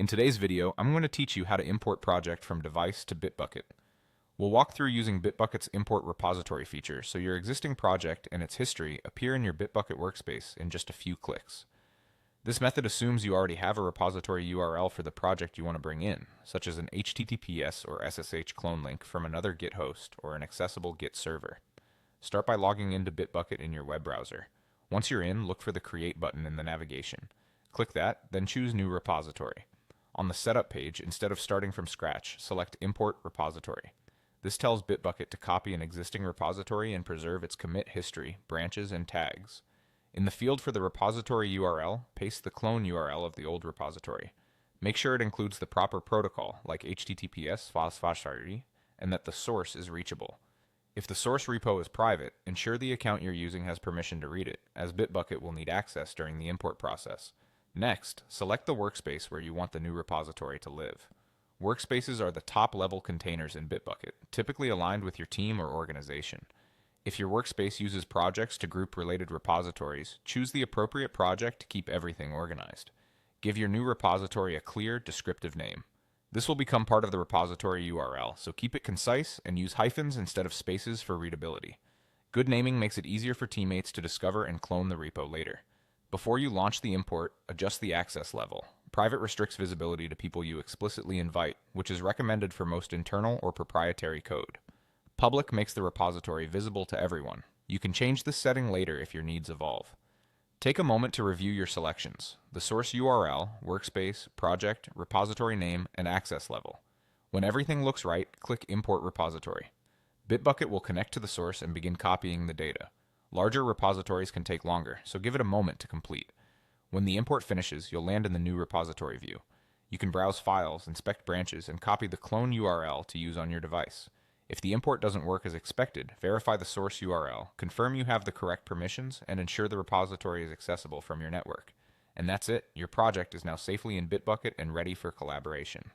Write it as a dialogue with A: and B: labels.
A: In today's video, I'm going to teach you how to import project from device to Bitbucket. We'll walk through using Bitbucket's import repository feature so your existing project and its history appear in your Bitbucket workspace in just a few clicks. This method assumes you already have a repository URL for the project you want to bring in, such as an HTTPS or SSH clone link from another Git host or an accessible Git server. Start by logging into Bitbucket in your web browser. Once you're in, look for the Create button in the navigation. Click that, then choose New Repository. On the Setup page, instead of starting from scratch, select Import Repository. This tells Bitbucket to copy an existing repository and preserve its commit history, branches, and tags. In the field for the repository URL, paste the clone URL of the old repository. Make sure it includes the proper protocol, like HTTPS//, and that the source is reachable. If the source repo is private, ensure the account you're using has permission to read it, as Bitbucket will need access during the import process. Next, select the workspace where you want the new repository to live. Workspaces are the top-level containers in Bitbucket, typically aligned with your team or organization. If your workspace uses projects to group related repositories, choose the appropriate project to keep everything organized. Give your new repository a clear, descriptive name. This will become part of the repository URL, so keep it concise and use hyphens instead of spaces for readability. Good naming makes it easier for teammates to discover and clone the repo later. Before you launch the import, adjust the access level. Private restricts visibility to people you explicitly invite, which is recommended for most internal or proprietary code. Public makes the repository visible to everyone. You can change this setting later if your needs evolve. Take a moment to review your selections: the source URL, workspace, project, repository name, and access level. When everything looks right, click Import Repository. Bitbucket will connect to the source and begin copying the data. Larger repositories can take longer, so give it a moment to complete. When the import finishes, you'll land in the new repository view. You can browse files, inspect branches, and copy the clone URL to use on your device. If the import doesn't work as expected, verify the source URL, confirm you have the correct permissions, and ensure the repository is accessible from your network. And that's it. Your project is now safely in Bitbucket and ready for collaboration.